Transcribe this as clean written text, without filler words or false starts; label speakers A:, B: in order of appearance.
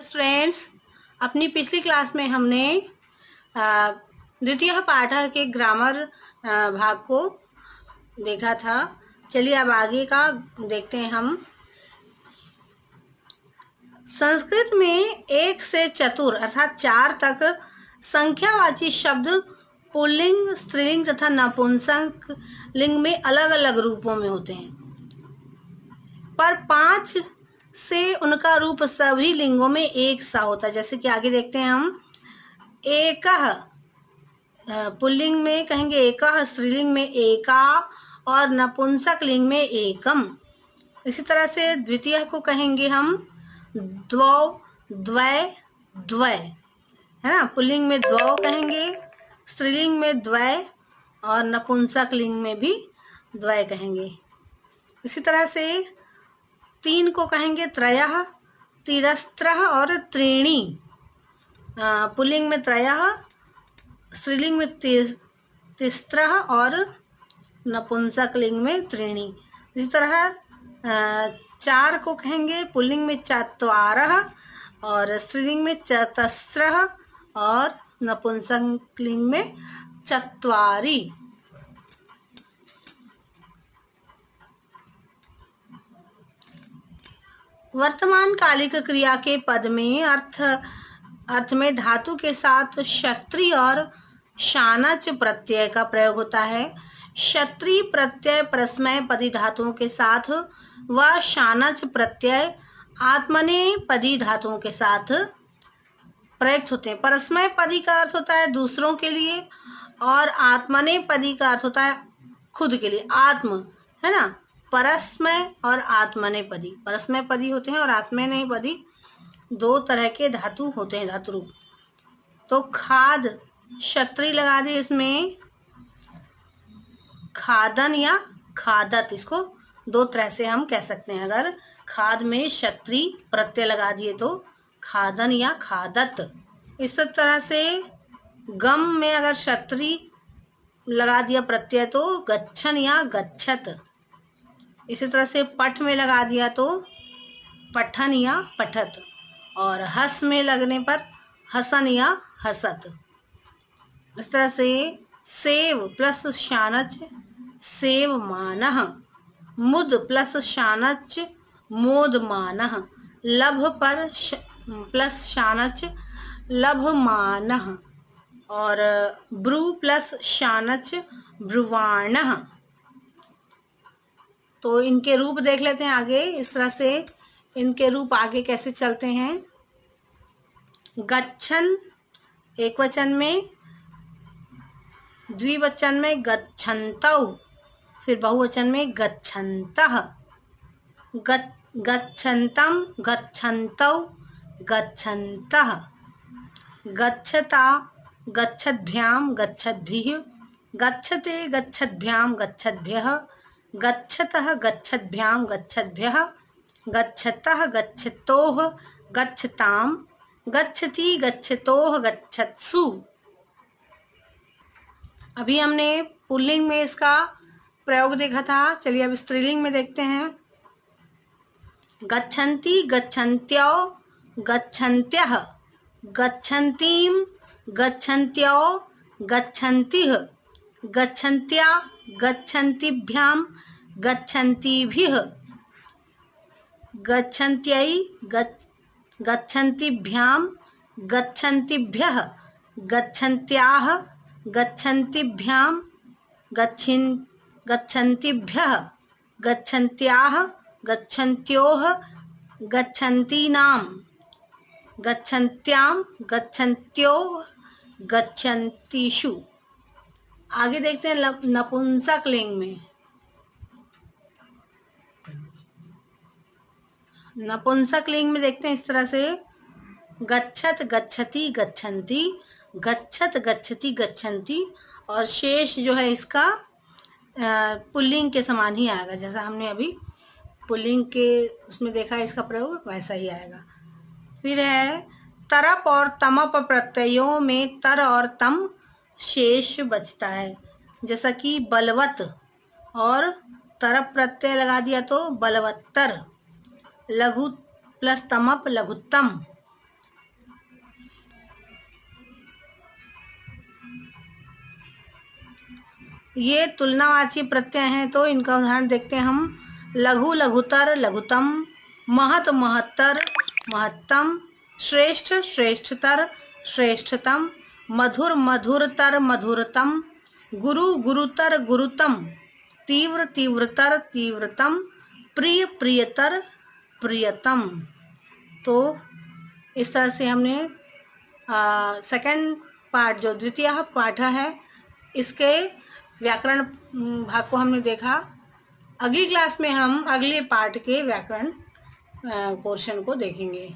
A: Students, अपनी पिछली class में हमने द्वितीय पाठ के ग्रामर भाग को देखा था। चलिए अब आगे का देखते हैं हम। संस्कृत में 1 से चतुर अर्थात 4 तक संख्यावाची शब्द पुल्लिंग, स्त्रीलिंग तथा नपुंसक लिंग में अलग अलग रूपों में होते हैं, पर 5 से उनका रूप सभी लिंगों में एक सा होता है। जैसे कि आगे देखते हैं हम। एकः पुल्लिंग में कहेंगे एकः, स्त्रीलिंग में एका और नपुंसक लिंग में एकम। इसी तरह से द्वितीय को कहेंगे हम द्वौ, द्वय, द्वय, है ना। पुल्लिंग में द्वौ कहेंगे, स्त्रीलिंग में द्वय और नपुंसक लिंग में भी द्वय कहेंगे। इसी तरह से 3 को कहेंगे त्रयः, तिरस्त्रः और त्रीणि। पुल्लिंग में त्रयः, स्त्रीलिंग में तिस्त्रः और नपुंसक लिंग में त्रीणि। इसी तरह 4 को कहेंगे पुल्लिंग में चत्वारः और स्त्रीलिंग में चतस्रः और नपुंसक लिंग में चत्वारि। वर्तमान कालिक क्रिया के पद में अर्थ में धातु के साथ क्षत्रि और शानच प्रत्यय का प्रयोग होता है। क्षत्रि प्रत्यय परस्मय पदी धातुओं के साथ व शानच प्रत्यय आत्मनेपदी धातुओं के साथ प्रयुक्त होते हैं। परस्मय पदी का अर्थ होता है दूसरों के लिए और आत्मनेपदी का अर्थ होता है खुद के लिए, आत्म, है ना। परस्मय और आत्मनेपदी, परस्मय पदी होते हैं और आत्मनेपदी 2 तरह के धातु होते हैं, धातु रूप। तो खाद, क्षत्रि लगा दिए इसमें, खादन या खादत, इसको 2 तरह से हम कह सकते हैं। अगर खाद में क्षत्रि प्रत्यय लगा दिए तो खादन या खादत। इस तरह से गम में अगर क्षत्रि लगा दिया प्रत्यय तो गच्छन या गच्छत। इसी तरह से पठ में लगा दिया तो पठन या पठत, और हस में लगने पर हसन या हसत। इस तरह से सेव प्लस शानच सेवमानः, मुद प्लस शानच मोदमानः, लभ पर प्लस शानच लभमानः और ब्रू प्लस शानच ब्रुवाणः। तो इनके रूप देख लेते हैं आगे। इस तरह से इनके रूप आगे कैसे चलते हैं। गच्छन एक वचन में, द्विवचन में गच्छन्तौ, फिर बहुवचन में गच्छन्तः, गच्छन्तं, गच्छन्तौ, गच्छन्तः, गच्छता, गच्छद्भ्यां, गच्छद्भिः, गच्छते, गच्छद्भ्यां, गच्छद्भ्यः, गच्छतः, गच्छद्भ्यां, गच्छद्भ्यः, गच्छतः, गच्छतोः, गच्छतां, गच्छति, गच्छतोः, गच्छत्सु। अभी हमने पुल्लिंग में इसका प्रयोग देखा था। चलिए अब स्त्रीलिंग में देखते हैं। गच्छन्ति, गच्छन्त्यौ, गच्छन्त्यः, गच्छन्तीं, गच्छन्त्यौ, गच्छन्तिः, गच्छन्त्या, गच्छन्तिभ्यां, गच्छन्तिभिः, गच्छन्त्यै, गच्छन्तिभ्यां, गच्छन्तिभ्यः, गच्छन्त्याः, गच्छन्तिभ्यां, गच्छन्तिभ्यः, गच्छन्त्याः, गच्छन्त्योः, गच्छन्तीनां, गच्छन्त्यां, गच्छन्त्योः, गच्छन्तीषु। आगे देखते हैं नपुंसक लिंग में। नपुंसक लिंग में देखते हैं इस तरह से गच्छत, गच्छति, गच्छन्ति, गच्छत, गच्छति, गच्छन्ति, और शेष जो है इसका पुल्लिंग के समान ही आएगा। जैसा हमने अभी पुल्लिंग के उसमें देखा इसका प्रयोग, वैसा ही आएगा। फिर है तरप और तमप प्रत्ययों में तर और तम शेष बचता है। जैसा कि बलवत और तरप प्रत्यय लगा दिया तो बलवत्तर, लघु प्लस तमप लघुत्तम, ये तुलनावाची प्रत्यय हैं, तो इनका उदाहरण देखते हैं हम। लघु लघुतर लघुतम, महत महत्तर महत्तम, श्रेष्ठ श्रेष्ठतर श्रेष्ठतम, मधुर मधुरतर मधुरतम, गुरु गुरुतर गुरुतम, तीव्र तीव्रतर तीव्रतम, प्रिय प्रियतर प्रियतम। तो इस तरह से हमने सेकंड पार्ट, जो द्वितीय पाठ है, इसके व्याकरण भाग को हमने देखा। अगली क्लास में हम अगले पार्ट के व्याकरण पोर्शन को देखेंगे।